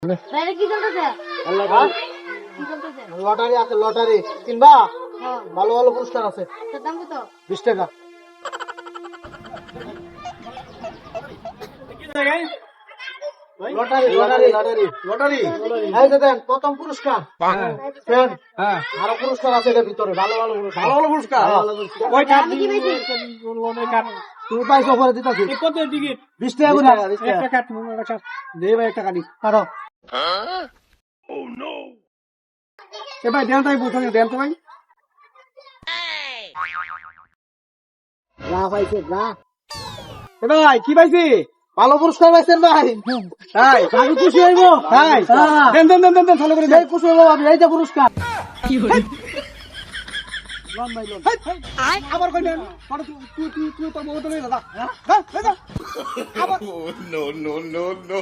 বাইরে কি চলতেছে? কি চলতেছে? লটারি আছে, লটারি কিনবা? হ্যাঁ। ভালো ভালো পুরস্কার আছে। তার দাম কত? 20 টাকা। লটারি লটারি লটারি লটারি এই যে দেন প্রথম পুরস্কার ফ্যান। আরো পুরস্কার আছে এর ভিতরে, ভালো ভালো পুরস্কার। ভালো ভালো পুরস্কার কয়টা? আমি কি পেয়েছি? তুমি পাইছো পরে দিতাছি। কত টিকিট? 20 টাকা করে। একটা কাট দে ভাই একটা কাটি কাটো। এ ভাই দেন তাই বুঝুন দেন তো ভাই। না পাইছে না। এ ভাই কি পাইছি? ভালো পুরস্কার পাইছেন ভাই। তাই আমি খুশি হইব। তাই হ্যাঁ। দেন দেন দেন দেন ভালো করে দেন। এই খুশি হইব আমি, এই যে পুরস্কার। আবার কই দেন? তুই তো বহুত নেই দাদা। হ্যাঁ দাদা। no, no, no, no.